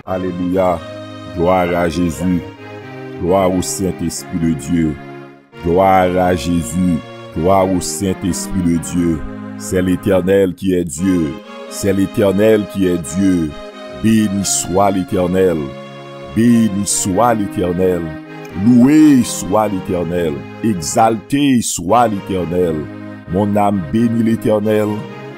Alléluia. Gloire à Jésus. Gloire au Saint-Esprit de Dieu. Gloire à Jésus. Gloire au Saint-Esprit de Dieu. C'est l'Éternel qui est Dieu. C'est l'Éternel qui est Dieu. Béni soit l'Éternel. Béni soit l'Éternel. Loué soit l'Éternel. Exalté soit l'Éternel. Mon âme bénit l'Éternel.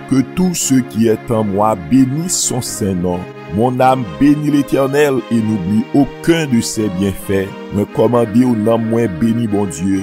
Que tout ce qui est en moi bénisse son saint nom. Mon âme bénit l'Éternel et n'oublie aucun de ses bienfaits. Me commander au nom moins béni bon Dieu.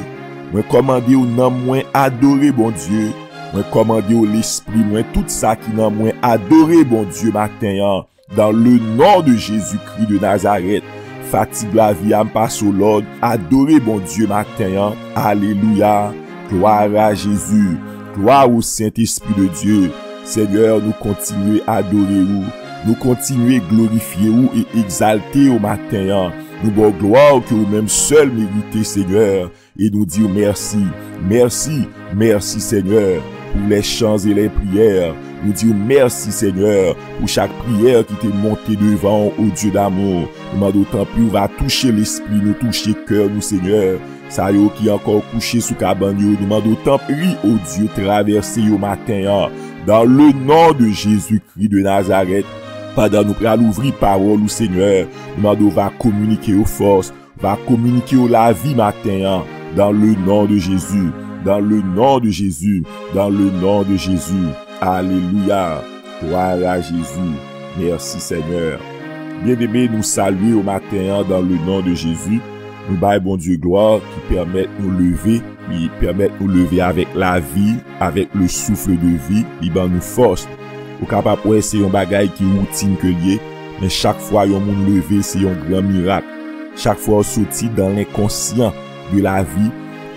Me commander au nom moins adoré bon Dieu. Me commander au l'esprit moins tout ça qui n'a moins adoré bon Dieu matin. Dans le nom de Jésus-Christ de Nazareth. Fatigue la vie à me passer au Lord. Adoré bon Dieu matin. Alléluia. Gloire à Jésus. Gloire au Saint-Esprit de Dieu. Seigneur, nous continuons à adorer vous. Nous continuons à glorifier vous et exalter au matin. Nous bon gloire que vous-même seul méritez, Seigneur. Et nous disons merci. Merci. Merci, Seigneur, pour les chants et les prières. Nous disons merci, Seigneur, pour chaque prière qui t'est montée devant, au Dieu d'amour. Nous demandons d'autant plus, va toucher l'esprit, nous toucher cœur, nous, Seigneur. Ça y est, qui est encore couché sous cabane, nous demandons d'autant plus, au Dieu traversé au matin. Dans le nom de Jésus-Christ de Nazareth, pendant nous allons ouvrir parole, nous, Seigneur. Nous demandons, va communiquer aux forces, va communiquer aux la vie matin. Dans le nom de Jésus, dans le nom de Jésus, dans le nom de Jésus. Alléluia. Gloire à Jésus. Merci Seigneur. Bien-aimés, nous saluons au matin dans le nom de Jésus. Nous baillons bon Dieu gloire qui permet de nous lever, qui permet de nous lever avec la vie, avec le souffle de vie, qui nous force. Au capable c'est un bagage qui routine que lié, mais chaque fois yon moun levé, c'est un grand miracle. Chaque fois on sortit dans l'inconscient de la vie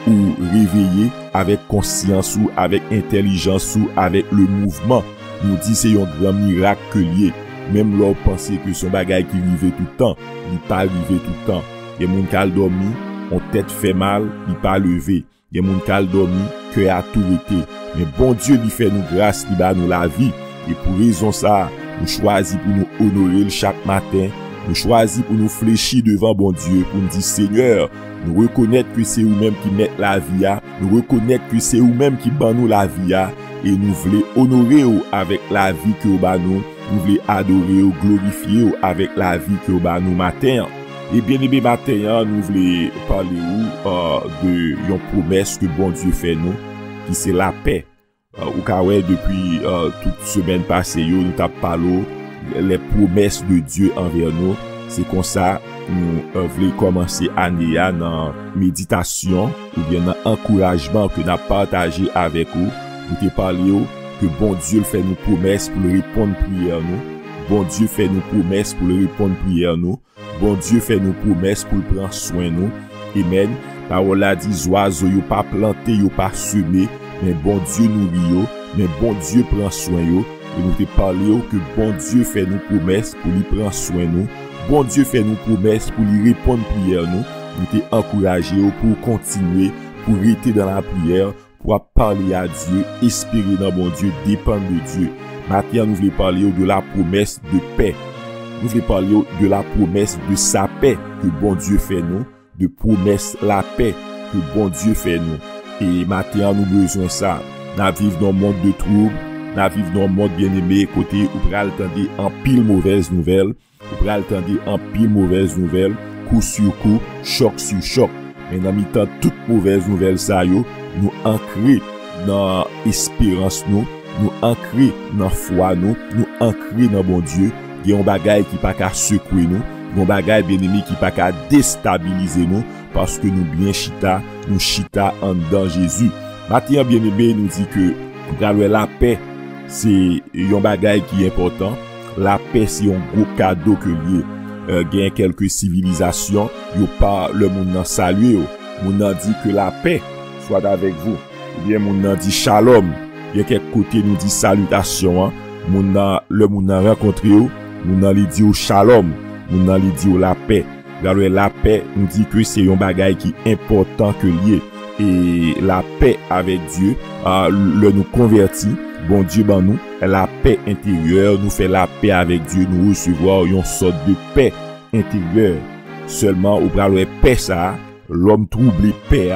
ou réveillé avec conscience ou avec intelligence ou avec le mouvement. Nous dit c'est un grand miracle que lié. Même là, on pensait que son bagage qui arrivait tout le temps, il pas arrivé tout le temps. Il y a moun qui a dormi, on tête fait mal, il pas levé. Il y a moun qui a dormi, cœur a tout été. Mais bon Dieu lui fait nous grâce, il bat nous la vie. Et pour raison ça, nous choisissons pour nous honorer chaque matin. Nous choisissons pour nous fléchir devant bon Dieu, pour nous dire Seigneur, nous reconnaître que c'est vous-même qui mettez la vie à, nous reconnaître que c'est vous-même qui ban nous la vie à, et nous voulons honorer avec la vie que vous ban nous voulons adorer ou glorifier avec la vie que vous ban nous matin. Et bien aimé matin, nous voulons parler de une promesse que bon Dieu fait nous, qui c'est la paix. Ou kawè depuis toute semaine passée, nous t'a parlé les promesses de Dieu envers nous. C'est comme ça nous voulons commencer année dans méditation ou bien dans encouragement que nous avons partagé avec vous. Nous t'ai parlé que bon Dieu fait nous promesses pour répondre prière nous. Bon Dieu fait nous promesses pour répondre prière nous. Bon Dieu fait nous promesses pour prendre soin nous. Amen. Parole a dit oiseaux yo pas planté, yo pas semé, mais bon Dieu nourrit yo, mais bon Dieu prend soin yo. Et nous te parlé que bon Dieu fait nous promesses pour lui prendre soin nous. Bon Dieu fait nous promesses pour lui répondre prière nous. Nous te encourager pour continuer, pour rester dans la prière, pour parler à Dieu, espérer dans bon Dieu, dépendre de Dieu. Maintenant, nous voulons parler de la promesse de paix. Nous voulons parler de la promesse de sa paix que bon Dieu fait nous, de promesse la paix que bon Dieu fait nous. Et maintenant, nous besoin ça. Nous vivons dans un monde de troubles, nous vivons dans un monde bien-aimé, côté où pral tendre en pile mauvaise nouvelle, où pral tendre en pile mauvaise nouvelle, coup sur coup, choc sur choc. Mais dans mi-temps, toute mauvaise nouvelle ça yo, nous ancrer dans espérance nous ancrer dans foi nous ancrer dans bon Dieu. Il y a un bagage qui pas qu'à secouer nous, un bagage bien-aimé qui pas qu'à déstabiliser nous parce que nous bien chita en dedans Jésus. Matin bien-aimé nous dit que la paix c'est un bagage qui est important. La paix c'est un gros cadeau que lié gagne quelques civilisations, yo pas le monde nan saluer, monde nan dit que la paix soit avec vous. Ou bien monde nan dit shalom. Il y a quelques côtés nous dit salutation, le monde nan rencontré yo, monde nan li dit shalom, monde nan li dit la paix. La paix nous dit que c'est un bagage qui est important que lié et la paix avec Dieu le nous convertit. Bon Dieu ban nous la paix intérieure, nous fait la paix avec Dieu, nous recevoir une sorte de paix intérieure. Seulement au bras de paix ça, l'homme troublé paix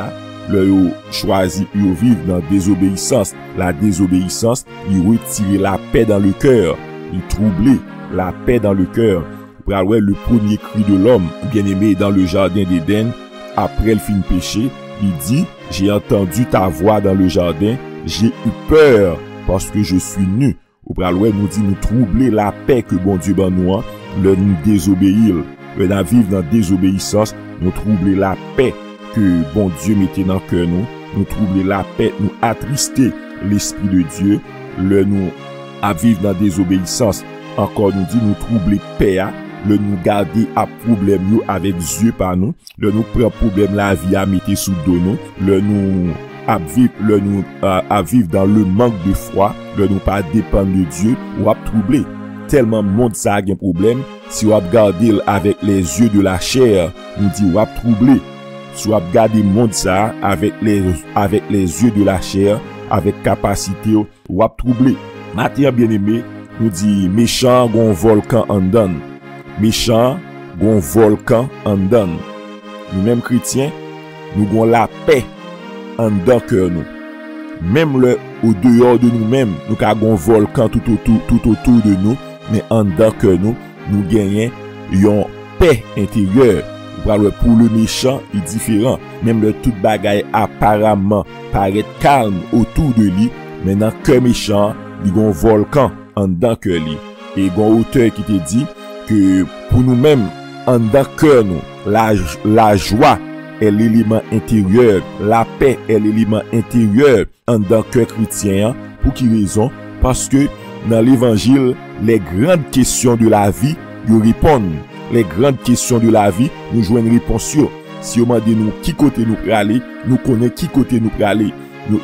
le choisi de vivre dans désobéissance. La désobéissance, il retire la paix dans le cœur, il trouble la paix dans le cœur. Le premier cri de l'homme, bien-aimé dans le jardin d'Éden, après le fin péché, il dit, j'ai entendu ta voix dans le jardin, j'ai eu peur parce que je suis nu. Au praloué nous dit nous troubler la paix que bon Dieu ban nous, le nous désobéir, le nous vivre dans désobéissance, nous troubler la paix que bon Dieu mettait dans le cœur nous troubler la paix, nous attrister l'esprit de Dieu, le nous à vivre dans désobéissance. Encore nous dit nous troubler paix, le nous garder à problème avec Dieu par nous, le nous prend problème la vie à mettre sous dos nous, le nous à vivre dans le manque de foi, le nous pas dépendre de Dieu, ou à troubler. Tellement monde ça a un problème, si on regarder avec les yeux de la chair, nous dit ou à troubler. Si on regarder monde ça avec les yeux de la chair, avec capacité ou à troubler. Matin bien-aimé, nous dit méchant gon volcan en dedans. Méchant gon volcan en dedans. Nous mêmes chrétiens, nous gon la paix en dedans cœur nous. Même le au dehors de nous-mêmes, nous avons un volcan tout autour de nous, mais en dedans cœur nous gagnons une paix intérieure. Pour le méchant, il est différent. Même le tout bagaille apparemment paraît calme autour de lui, mais dans le cœur méchant, il y a un volcan en dedans cœur lui. Et il y a un auteur qui te dit que pour nous-mêmes, en dedans cœur nous, la joie est l'élément intérieur, la paix est l'élément intérieur en dedans cœur chrétien. Pour qui raison? Parce que dans l'évangile, les grandes questions de la vie, ils répondent. Les grandes questions de la vie, nous jouons une réponse. Si on demande nous qui côté nous pour aller, nous connaissons qui côté nous pour aller.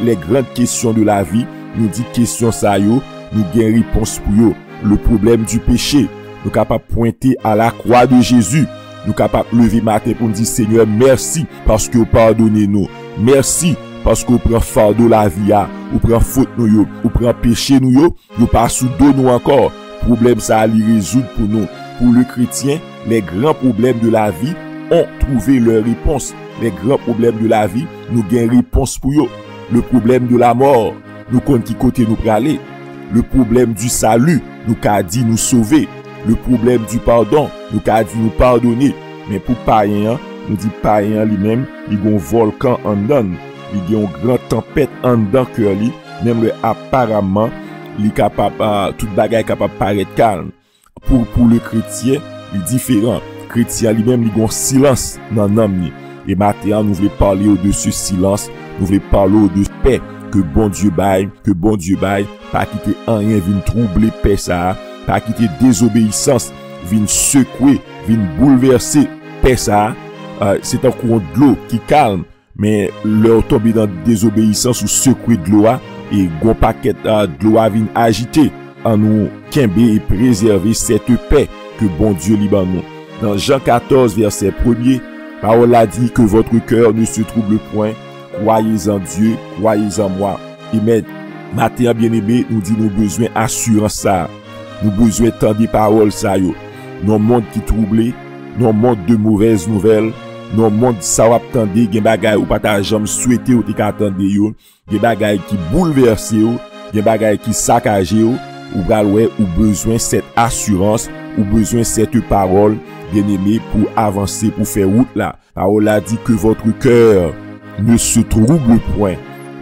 Les grandes questions de la vie, nous dit question ça yo, nous gagnons réponse pour yo. Le problème du péché, nous capables pointer à la croix de Jésus. Nous capables lever matin pour nous dire Seigneur merci parce que vous pardonnez nous. Merci parce que vous prenez fardeau la vie, vous prenez faute nous, vous prenez péché nous, vous pas sous dos nous encore. Problème ça à résoudre pour nous. Pour le chrétien, les grands problèmes de la vie ont trouvé leur réponse. Les grands problèmes de la vie, nous gagnons réponse pour eux. Le problème de la mort, nous connaissons qui côté nous pour aller. Le problème du salut, nous qu'a dit nous sauver. Le problème du pardon, nous qu'a dit nous pardonner. Mais pour païen, nous dit païen lui-même, il y a un volcan en dedans, il y a une grande tempête en dedans que lui, même le apparemment, il est capable, toute bagaille est capable de paraître calme. Pour le chrétien, il est différent. Le chrétien lui-même, il y a un silence dans l'âme. Et maintenant, nous voulons parler au-dessus silence, nous voulons parler au-dessus paix, que bon Dieu baille, pas quitter rien, vient troubler paix ça, pas quitter désobéissance, vient secouer, vient bouleverser paix ça. C'est un courant de l'eau qui calme, mais leur tomber dans désobéissance ou secouer de l'eau, et gros paquet de l'eau vient agiter, en nous quimber et préserver cette paix que bon Dieu libère nous. Dans Jean 14, verset 1er, parole a dit que votre cœur ne se trouble point, croyez en Dieu, croyez en moi. Et maintenant, bien-aimé, nous dit nous besoin assurance ça. Nous besoin tant des paroles ça yo. Nos monde qui troublé, nos monde de mauvaises nouvelles, nos monde ça va attendre, gen bagay ou pas ta jambe souhaité ou t'es attendre yo, gen bagay qui bouleverse yo, gen bagay qui saccage yo, ou galway ou besoin cette assurance, ou besoin cette parole, bien-aimé, pour avancer, pour faire route là. Parole a dit que votre cœur ne se trouble point,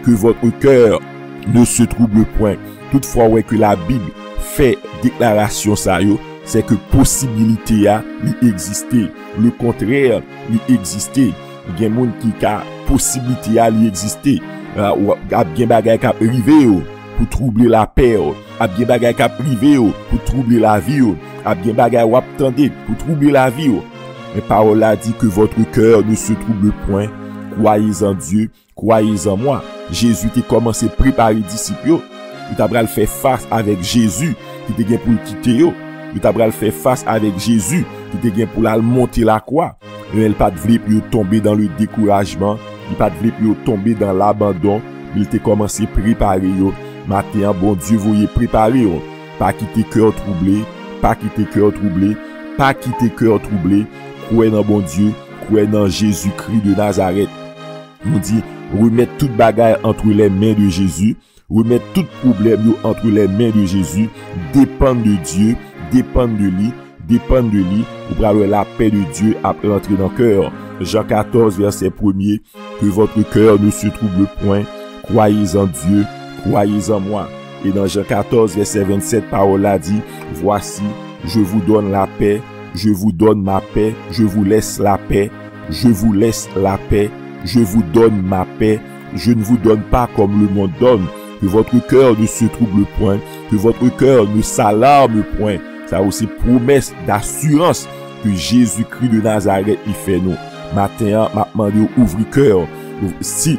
que votre cœur ne se trouble point. Toutefois, ouais, que la Bible fait déclaration ça yo, c'est que possibilité a li exister. Le contraire li exister. Il y a monde qui a possibilité a li exister. Ou a bien bagay k'ap rive yo pour troubler la paix. A bien bagay k'ap rive yo pour troubler la vie yo. A bien bagay ou attendez pour troubler la vie yo. Mais parole a dit que votre cœur ne se trouble point. Croyez en Dieu, croyez en moi. Jésus t'a commencé à préparer les disciples. Il t'a pral faire face avec Jésus qui t'a gagné pour le quitter yo. Il t'a pral faire face avec Jésus qui t'a gagné pour la monter la croix. Il pas de vle pour tomber dans le découragement, il pas de vle pour tomber dans l'abandon. Il t'a commencé à préparer yo. Maintenant, bon Dieu voyez préparer yo. Pas quitter cœur troublé, pas quitter cœur troublé, pas quitter cœur troublé. Croyez dans bon Dieu, croyez dans Jésus-Christ de Nazareth. Nous dit remettre toute bagaille entre les mains de Jésus, remettre tout problème entre les mains de Jésus, dépendre de Dieu, dépendre de lui, pour avoir la paix de Dieu à rentrer dans le cœur. Jean 14, verset 1er, que votre cœur ne se trouble point, croyez en Dieu, croyez en moi. Et dans Jean 14, verset 27, parole a dit, voici, je vous donne la paix, je vous donne ma paix, je vous laisse la paix, je vous laisse la paix, je vous donne ma paix, je ne vous donne pas comme le monde donne. Que votre cœur ne se trouble point, que votre cœur ne s'alarme point. Ça aussi promesse d'assurance que Jésus-Christ de Nazareth y fait nous. Matin, m'a demandé ouvrir cœur. Si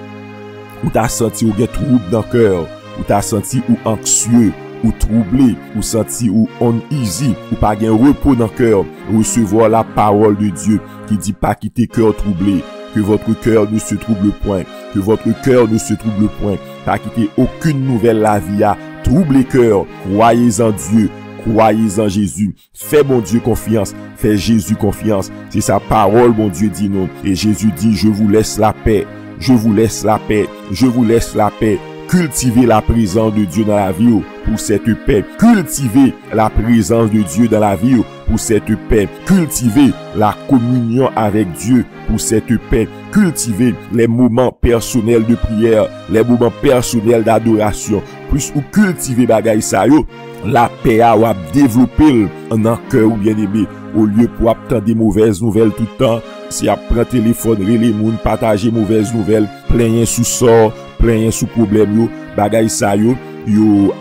ou t'as senti ou gen trouble dans cœur, ou t'as senti ou anxieux, ou troublé, ou senti ou uneasy, ou pas gen repos dans cœur, recevoir la parole de Dieu qui dit pas quitter cœur troublé. Que votre cœur ne se trouble point, que votre cœur ne se trouble point, pas quitter aucune nouvelle la vie à troubler cœur. Croyez en Dieu, croyez en Jésus. Fais mon Dieu confiance, fais Jésus confiance. C'est sa parole, mon Dieu dit non. Et Jésus dit, je vous laisse la paix, je vous laisse la paix, je vous laisse la paix. Cultivez la présence de Dieu dans la vie pour cette paix. Cultivez la présence de Dieu dans la vie pour cette paix. Cultivez la communion avec Dieu pour cette paix. Cultivez les moments personnels de prière, les moments personnels d'adoration. Plus vous cultivez bagay sa yo, la paix a ou développer en cœur ou bien aimé. Au lieu pour attendre des mauvaises nouvelles tout le temps, si à prendre téléphone, les moun, partager mauvaises nouvelles, plaigner sous sort, plaigner sous problème yo, bagay sa yo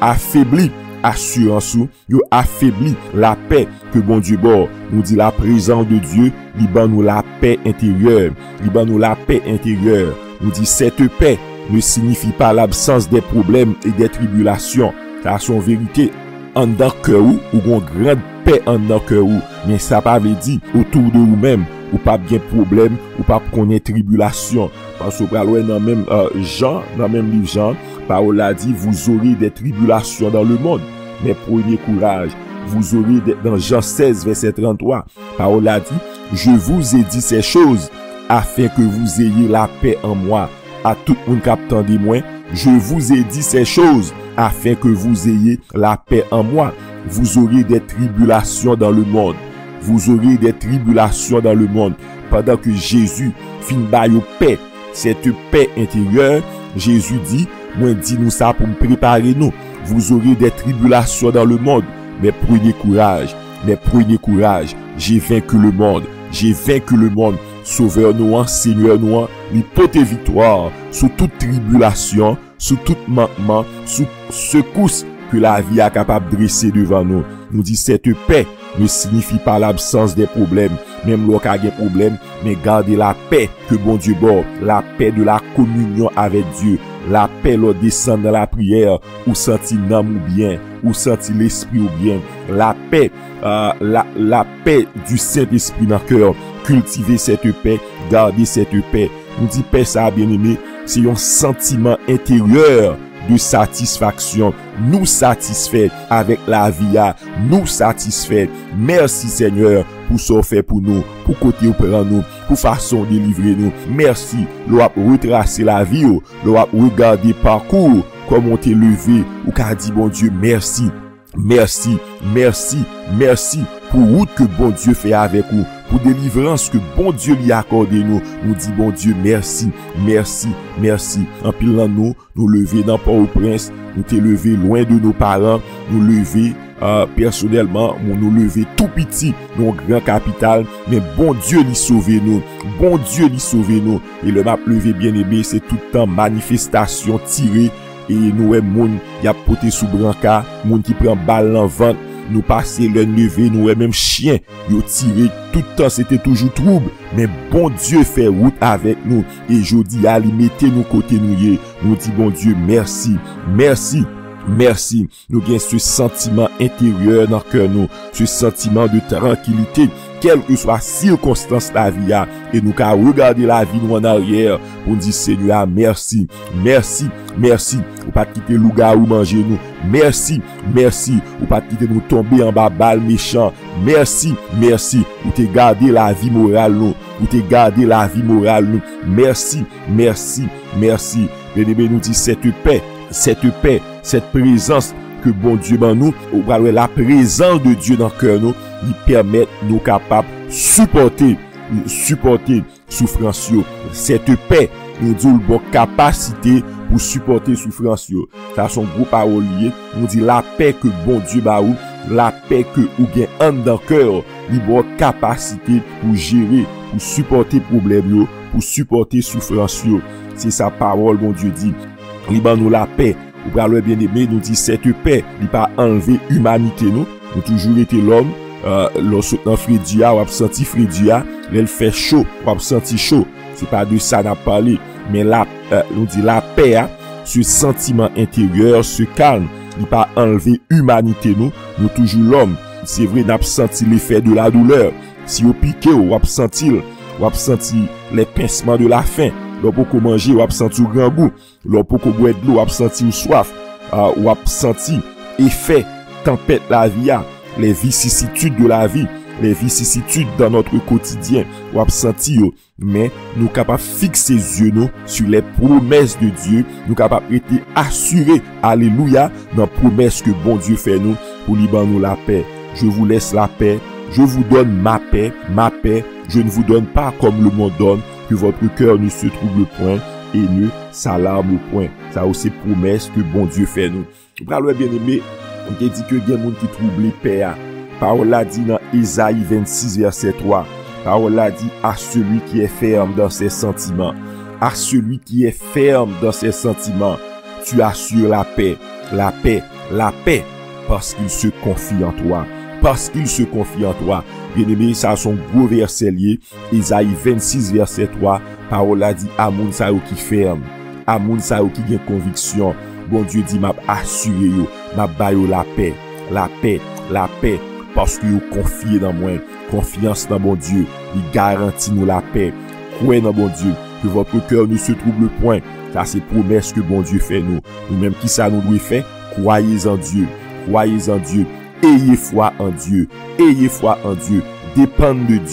affaibli assurance yo affaibli la paix que bon Dieu bon nous dit la présence de Dieu li ban nous la paix intérieure, li ban nous la paix intérieure. Nous dit cette paix ne signifie pas l'absence des problèmes et des tribulations. Ça son vérité en dans cœur ou une grande paix en dans cœur ou, mais ça pas veut dire autour de vous-même ou pas bien problème ou pas connaître tribulation. Parce que dans même Jean, dans même livre Jean, parole a dit vous aurez des tribulations dans le monde, mais prenez courage. Vous aurez dans Jean 16 verset 33, parole a dit je vous ai dit ces choses afin que vous ayez la paix en moi. À tout le monde qui attend moi, je vous ai dit ces choses afin que vous ayez la paix en moi. Vous aurez des tribulations dans le monde. vous aurez des tribulations dans le monde. Pendant que Jésus fin ba yo paix, cette paix intérieure, Jésus dit, moi dis nous ça pour me préparer nous. Vous aurez des tribulations dans le monde, mais prenez courage, j'ai vaincu le monde, Sauveur nous, Seigneur nous, il porte victoire sous toute tribulation, sous tout manquement, sous secousse que la vie est capable de dresser devant nous. Nous dit cette paix ne signifie pas l'absence des problèmes, même lorsqu'il y a des problèmes, mais gardez la paix que bon Dieu bord, la paix de la communion avec Dieu, la paix l'on descend dans la prière, ou sentir l'âme ou bien, ou sentir l'esprit ou bien, la paix, la paix du Saint-Esprit dans le cœur. Cultiver cette paix, garder cette paix. Nous dit paix ça bien aimé, c'est un sentiment intérieur de satisfaction, nous satisfait avec la vie, nous satisfait. Merci Seigneur pour ce fait pour nous, pour côté pour nous, pour façon de livrer nous. Merci, l'on a retracé la vie, l'on a regardé parcours, comme on t'est levé, ou qu'a dit bon Dieu merci. Merci pour route que bon Dieu fait avec nous, pour délivrance que bon Dieu lui a accordé nous. Nous dit bon Dieu merci. En pilant nous lever dans Port-au-Prince, nous t'es levé loin de nos parents, nous lever personnellement, nous lever tout petit, nos grand capital, mais bon Dieu lui sauver nous, et le map levé bien aimé, c'est tout le temps manifestation tirée. Et nous, moun, y a poté sous brancard, moun qui prend balle en vente, nous passer le lever, nous, même chien, yo tiré, tout le temps, c'était toujours trouble, mais bon Dieu fait route avec nous, et je dis, allez, mettez nous côté nous dit, bon Dieu, merci. Nous gagnons ce sentiment intérieur dans le cœur nous, ce sentiment de tranquillité, quelle que soit circonstance la vie a, et nous qu'à regarder la vie nous en arrière, pour dire Seigneur, merci, ou pas quitter loup-garou manger nous, merci, ou pas quitter nous tomber en bas balle méchant, merci, ou te garder la vie morale nous, merci, bien-aimé nous dit cette paix, cette présence que bon Dieu dans nous, la présence de Dieu dans le cœur nous, il permet nous capables supporter souffrance. Cette paix nous dit une bonne capacité pour supporter souffrance. Ça son gros parolier, nous dit la paix que bon Dieu ba ou, la paix que ou gen en dans cœur, il bonne capacité pour gérer, pour supporter problème, pour supporter souffrance. C'est sa parole bon Dieu dit. Il ban nous la paix. Ou pral bien aimé nous dit cette paix, il pas enlever humanité nous toujours été l'homme. Lorsque dans Fredia, ou a senti Fredia, il fait chaud, ou a senti chaud. C'est pas de ça n'a parlé, mais nous dit la paix, ce sentiment intérieur, ce calme, il pas enlever humanité nous toujours l'homme. C'est vrai, n'a senti l'effet de la douleur. Si au piqué, ou a senti les pincements de la faim. L'on peut manger, ou a senti au grand goût. L'on peut boire de l'eau, ou a senti soif. Ou a senti effet tempête la vie, les vicissitudes de la vie, les vicissitudes dans notre quotidien, ou a senti mais nous capables fixer yeux nous sur les promesses de Dieu, nous capables être assurés, alléluia, dans la promesse que bon Dieu fait nous, pour libérer nous la paix. Je vous laisse la paix, je vous donne ma paix, je ne vous donne pas comme le monde donne, que votre cœur ne se trouble point et ne s'alarme point. Ça aussi promesse que bon Dieu fait nous. Parole bien aimé, on dit que il y a des gens qui troublent paix. Parole là dit dans Isaïe 26 verset 3. Parole là dit à celui qui est ferme dans ses sentiments. À celui qui est ferme dans ses sentiments, tu assures la paix, parce qu'il se confie en toi. Bien aimé, ça son gros verset lié. Isaïe 26 verset 3. Parole là dit à moun sa yo qui ferme, à moun sa yo qui gen conviction. Bon Dieu dit m'a assuré yo, m'a ba yo la paix, parce que yo confiez dans moi, confiance dans bon Dieu, il garantit nous la paix. Croyez dans bon Dieu, que votre cœur ne se trouble point. Ça c'est promesse que bon Dieu fait nous. Nous-mêmes qui ça nous doit faire, croyez en Dieu. Ayez foi en Dieu, dépendez de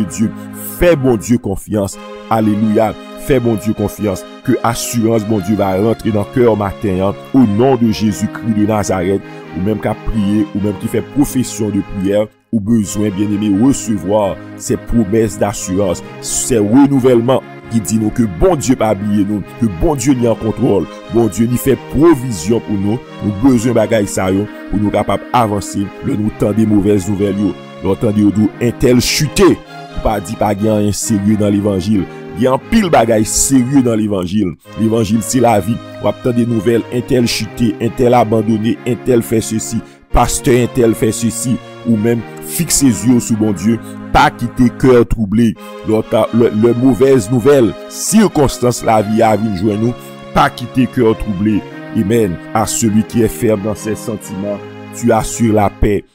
Dieu, fais bon Dieu confiance, alléluia, fais bon Dieu confiance, que assurance bon Dieu va rentrer dans le cœur matin, hein, au nom de Jésus-Christ de Nazareth, ou même qu'à prier, ou même qui fait profession de prière, ou besoin, bien aimé, recevoir ces promesses d'assurance, ces renouvellements qui dit nous que bon Dieu pas oublier nous, que bon Dieu est en contrôle, bon Dieu lui fait provision pour nous besoin bagaille ça yo, pour nous capable avancer, le nous temps des mauvaises nouvelles yo, l'entendez ou un tel chuté, pas dit pas gain un sérieux dans l'évangile. Il y a un pile bagaille sérieux dans l'évangile. L'évangile c'est la vie. On attend des nouvelles, un tel chuté, un tel abandonné, un tel fait ceci, pasteur un tel fait ceci, ou même fixe ses yeux sur bon Dieu, pas quitter cœur troublé. Le mauvaise nouvelle, circonstance la vie a vu joindre nous, pas quitter cœur troublé. Amen. À celui qui est ferme dans ses sentiments, tu assures la paix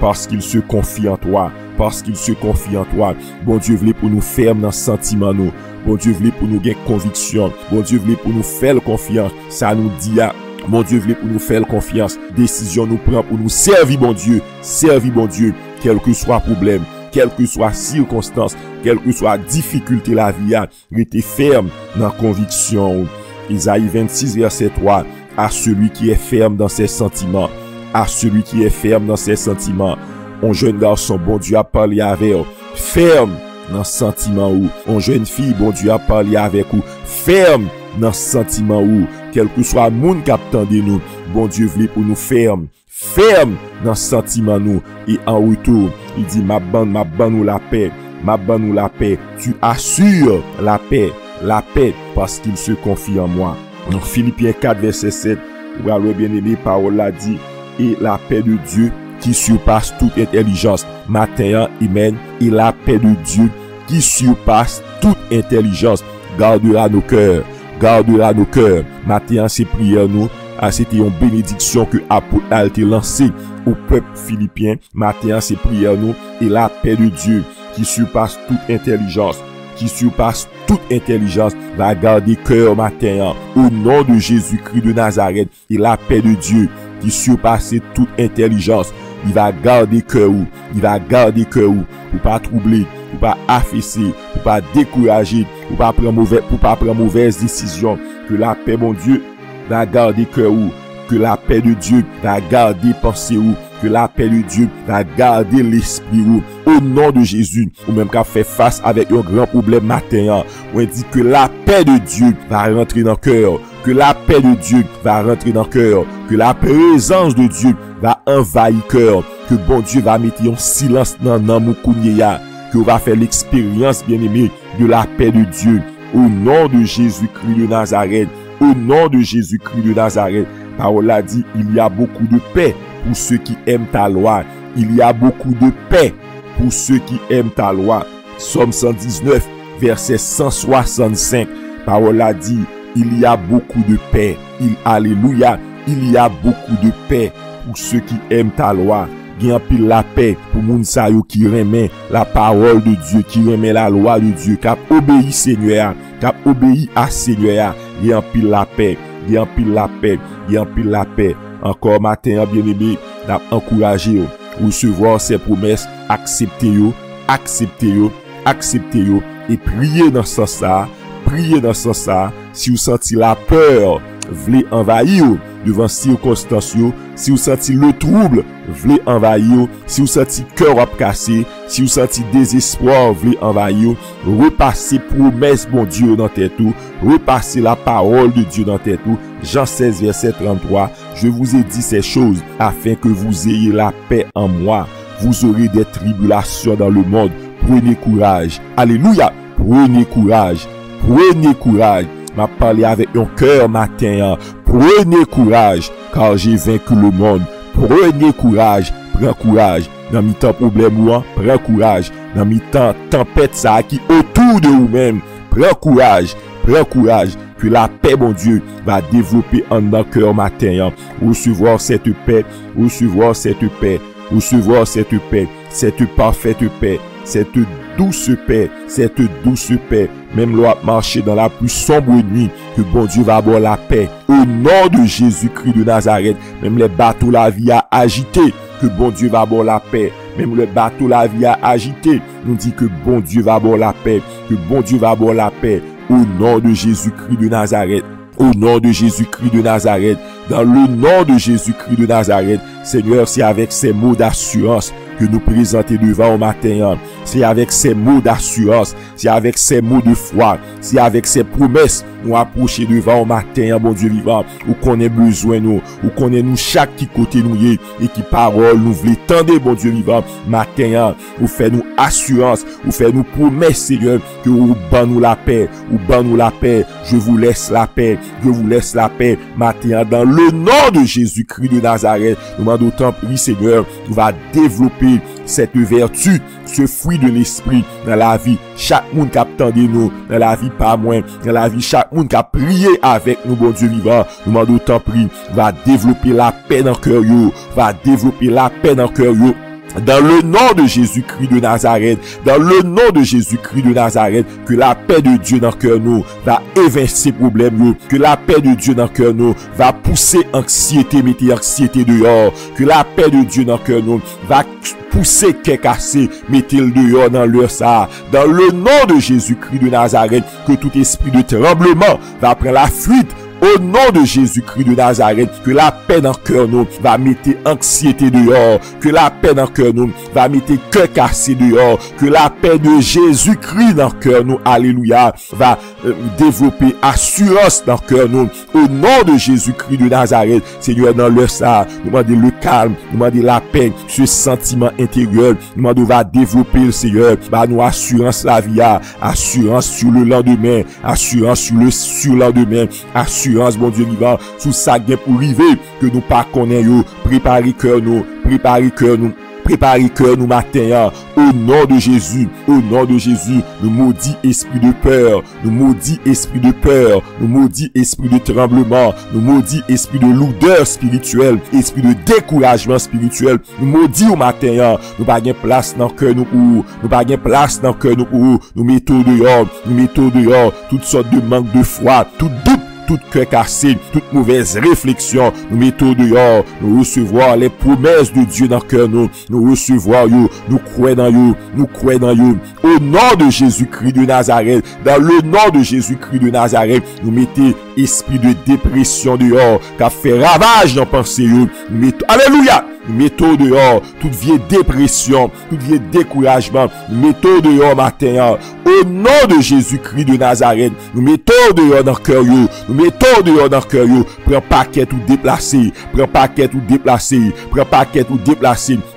parce qu'il se confie en toi. Parce qu'il se confie en toi. Bon Dieu voulait pour nous ferme dans sentiment nous. Bon Dieu voulait pour nous gagner conviction. Bon Dieu voulait pour nous faire confiance. Ça nous dit à bon Dieu voulait pour nous faire confiance. Décision nous prend pour nous servir bon Dieu. Servir bon Dieu. Quel que soit problème, quelle que soit circonstance, quelle que soit difficulté la vie a, restez ferme dans conviction. Isaïe 26 verset 3. À celui qui est ferme dans ses sentiments. À celui qui est ferme dans ses sentiments. Un jeune garçon, bon Dieu a parlé avec vous. Ferme dans sentiment ou. Une jeune fille, bon Dieu a parlé avec vous. Ferme dans sentiment ou. Quel que soit le monde qui attend de nous, bon Dieu voulait pour nous ferme. Ferme dans sentiment nous. Et en retour, il dit, ma bande nous la paix. Ma bande nous la paix. Tu assures la paix parce qu'il se confie en moi. Donc Philippiens 4 verset 7, où alors bien aimé, parole l'a dit, et la paix de Dieu qui surpasse toute intelligence. Matin, amen. Et la paix de Dieu qui surpasse toute intelligence gardera nos cœurs. Gardera nos cœurs. Matin, c'est prière nous. C'était une bénédiction que l'apôtre a été lancé au peuple philippien. Matin, c'est prière nous. Et la paix de Dieu qui surpasse toute intelligence. Qui surpasse toute intelligence va garder cœur matin. Au nom de Jésus-Christ de Nazareth. Et la paix de Dieu qui surpasse toute intelligence. Il va garder cœur ou, il va garder cœur ou, pour pas troubler, pour pas affaisser, pour pas décourager, pour pas prendre mauvaise décision. Que la paix, mon Dieu, va garder cœur ou, que la paix de Dieu va garder pensée ou, que la paix de Dieu va garder l'esprit ou. Au nom de Jésus, ou même qu'à faire face avec un grand problème matin, on dit que la paix de Dieu va rentrer dans le cœur. Que la paix de Dieu va rentrer dans le cœur. Que la présence de Dieu va envahir le cœur. Que bon Dieu va mettre un silence dans Namoukouniya. Que on va faire l'expérience, bien aimé, de la paix de Dieu. Au nom de Jésus-Christ de Nazareth. Au nom de Jésus-Christ de Nazareth. Parole a dit, il y a beaucoup de paix pour ceux qui aiment ta loi. Il y a beaucoup de paix pour ceux qui aiment ta loi. Psaume 119, verset 165. Parole a dit, il y a beaucoup de paix. Alléluia. Il y a beaucoup de paix pour ceux qui aiment ta loi. Gen pile la paix pour moun sa yo qui remet la parole de Dieu, qui remet la loi de Dieu, qui a obéi Seigneur, qui a obéi à Seigneur. Gen pile la paix. Gen pile la paix. Gen pile la paix. Encore matin, bien aimé, n'a encouragé yo, recevoir ces promesses, accepter yo, et prier dans ce sens-là. Priez dans ce sens. Si vous sentez la peur, voulez envahir devant circonstances, si vous sentez le trouble, voulez envahir, si vous sentez cœur à casser, si vous sentez désespoir, voulez envahir, repassez promesse bon Dieu dans tête tout, repassez la parole de Dieu dans tête tout. Jean 16 verset 33, je vous ai dit ces choses afin que vous ayez la paix en moi. Vous aurez des tribulations dans le monde. Prenez courage. Alléluia. Prenez courage. Prenez courage. M'a parlé avec un cœur matin. Prenez courage, car j'ai vaincu le monde. Prenez courage. Prends courage. Dans mi temps problème ou prends courage. Dans mi temps tempête ça qui autour de vous-même. Prends courage. Prends courage. Que la paix, mon Dieu, va développer en notre cœur matin. Recevoir cette paix. Recevoir cette paix. Recevoir cette paix. Cette parfaite paix. Cette douce paix, même l'on marcher dans la plus sombre nuit, que bon Dieu va avoir la paix. Au nom de Jésus-Christ de Nazareth, même les bateaux la vie a agité, que bon Dieu va avoir la paix. Même le bateau la vie a agité, nous dit que bon Dieu va avoir la paix, que bon Dieu va avoir la paix. au nom de Jésus-Christ de Nazareth. Au nom de Jésus-Christ de Nazareth, dans le nom de Jésus-Christ de Nazareth, Seigneur, c'est avec ces mots d'assurance que nous présentons devant au matin. C'est avec ces mots d'assurance, c'est avec ces mots de foi, c'est avec ces promesses nous approcher devant au matin, bon Dieu vivant, où qu'on ait besoin nous, où qu'on ait nous chaque qui côté nous y est, et qui parole nous voulons tendre, bon Dieu vivant, matin, ou fait nous assurance, ou fait nous promesses, Seigneur, que ou ban nous la paix, ou ban nous la paix, je vous laisse la paix, je vous laisse la paix, matin, dans le nom de Jésus-Christ de Nazareth, nous demandons autant prier, Seigneur, nous va développer cette vertu, ce fruit de l'esprit dans la vie, chaque monde qui attend de nous, dans la vie pas moins, dans la vie chaque monde qui a prié avec nous, bon Dieu vivant, nous demandons autant prier, va développer la paix dans le cœur, va développer la paix dans le cœur, dans le nom de Jésus-Christ de Nazareth, dans le nom de Jésus-Christ de Nazareth, que la paix de Dieu dans le cœur nous va évincer problèmes, que la paix de Dieu dans le cœur nous va pousser anxiété, mettez anxiété dehors, que la paix de Dieu dans le cœur nous va pousser qu'est cassé, mettez-le dehors dans leur ça, dans le nom de Jésus-Christ de Nazareth, que tout esprit de tremblement va prendre la fuite. Au nom de Jésus-Christ de Nazareth, que la paix dans le cœur nous va mettre anxiété dehors, que la paix dans le cœur nous va mettre cœur cassé dehors, que la paix de Jésus-Christ dans le cœur nous, alléluia, va développer assurance dans le cœur nous. Au nom de Jésus-Christ de Nazareth, Seigneur, dans le ça, nous demandons le calme, nous demandons la paix, ce sentiment intérieur, nous demandons va développer le Seigneur, va nous assurance la vie, assurance sur le lendemain, assurance sur le surlendemain, assurance, bon Dieu vivant, sous ça gain pour arriver, que nous pas connaissons, préparez cœur nous, préparez cœur nous. Préparez cœur nous matin, au nom de Jésus, nous maudit esprit de peur, nous maudit esprit de peur, nous maudit esprit de tremblement, nous maudit esprit de lourdeur spirituelle, esprit de découragement spirituel, nous maudit au matin, nous pas gain place dans cœur nous pas gain place dans cœur nous mettons dehors, toutes sortes de manque de foi, tout doute, tout cœur cassé, toute mauvaise réflexion, nous mettons dehors, nous recevons les promesses de Dieu dans le cœur nous recevons nous croyons dans you, au nom de Jésus-Christ de Nazareth, dans le nom de Jésus-Christ de Nazareth, nous mettons esprit de dépression dehors, qui a fait ravage dans pensée, nous mettons, alléluia, nous mettons dehors toute vieille dépression, tout vieil découragement, nous mettons dehors matin, au nom de Jésus-Christ de Nazareth, nous mettons dehors dans le cœur, nous mettons dehors dans le cœur, prends paquet ou déplacé,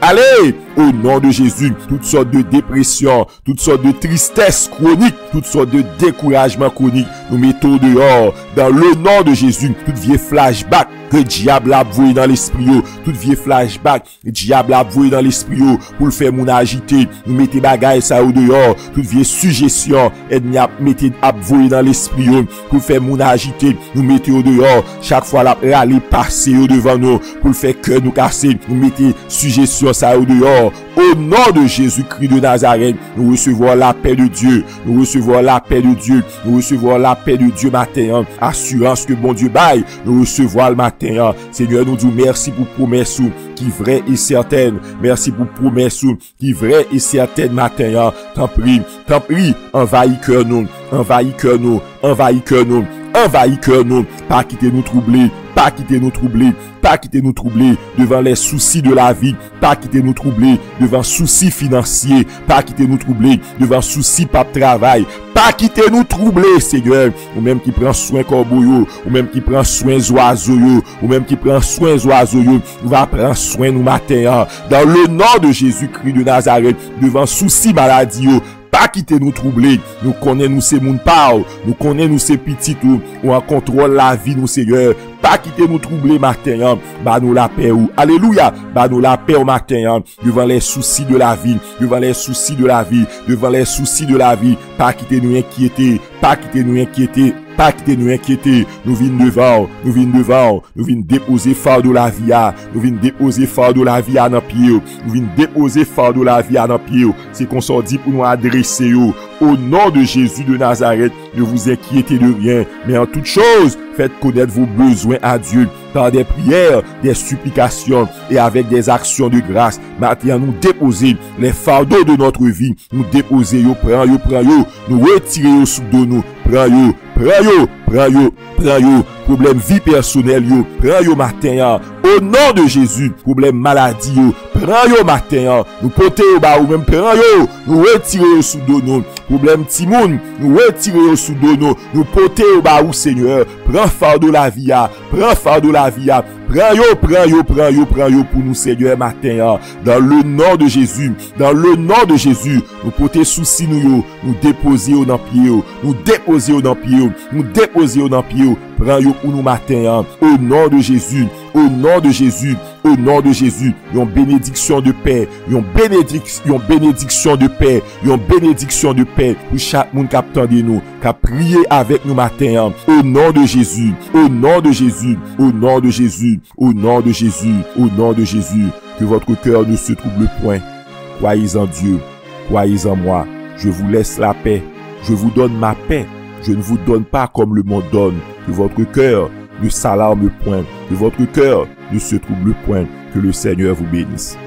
allez, au nom de Jésus, toutes sortes de dépression, toutes sortes de tristesse chronique, toutes sortes de découragement chronique, nous mettons dehors, dans le nom de Jésus, toute vieille flashback, que diable a voué dans l'esprit, toute vieille flashback, diable a voué dans l'esprit, pour le faire mon agiter, nous mettez bagaille ça au dehors, toute vieille suggestion, et nous mettez à voué dans l'esprit, pour faire mon agiter, nous mettez au dehors, chaque fois la râler passer au devant nous, pour le faire que nous casser, nous mettez suggestion ça au dehors, au nom de Jésus-Christ de Nazareth, nous recevons la paix de Dieu, nous recevons la paix de Dieu, nous recevons la paix de Dieu matin, assurance que bon Dieu baille, nous recevons le matin, Seigneur, nous disons merci pour promesse qui vraie et certaine, merci pour promesse qui vraie et certaine matin, tant pis, envahis cœur nous, pas quitter nous troubler, pas quitter nous troubler devant les soucis de la vie, pas quitter nous troubler devant soucis financiers, pas quitter nous troubler devant soucis pas de travail, pas quitter nous troubler, Seigneur, ou même qui prend soin corbeau, ou même qui prend soin oiseaux, va prendre soin nous matin, dans le nom de Jésus-Christ de Nazareth, devant soucis maladie, pas quitter nous troubler, nous connaissons nous ces moun parle, nous connaissons nous ces petits ou en contrôle la vie nous Seigneur, pas quitter nous troubler matin, bah nous la paix ou alléluia, bah nous la paix au matin, devant les soucis de la vie, devant les soucis de la vie, pas quitter nous inquiéter, pas quitter nous inquiéter. Nous venons devant, nous venons déposer fardeau la vie, nous venons déposer fardeau la vie dans pied, nous venons déposer fardeau la vie dans pied. C'est qu'on s'en dit pour nous adresser au nom de Jésus de Nazareth. Ne vous inquiétez de rien, mais en toute chose, faites connaître vos besoins à Dieu par des prières, des supplications et avec des actions de grâce. Maintenant, nous déposer les fardeaux de notre vie, nous déposer prends yo, nous retirer sous de nous, prends yo, problème vie personnelle prends yo matin, au nom de Jésus, problème maladie prends yo matin, nous porter au bas ou même prends yo, nous retirer sous de nous, problème timoun, nous retirer sous de nous porter au bas ou Seigneur, prends fardeau la vie, prends yo pour nous Seigneur matin, dans le nom de Jésus, nous porter souci nous déposer dans pied, nous déposer dans pied, prends yo pour nous matin, au nom de Jésus, une bénédiction de paix, une bénédiction de paix pour chaque monde qui attend de nous, qui a prié avec nous matin, au nom de Jésus, que votre cœur ne se trouble point. Croyez en Dieu, croyez en moi. Je vous laisse la paix, je vous donne ma paix. Je ne vous donne pas comme le monde donne. Que votre cœur ne s'alarme point, que votre cœur ne se trouble point. Que le Seigneur vous bénisse.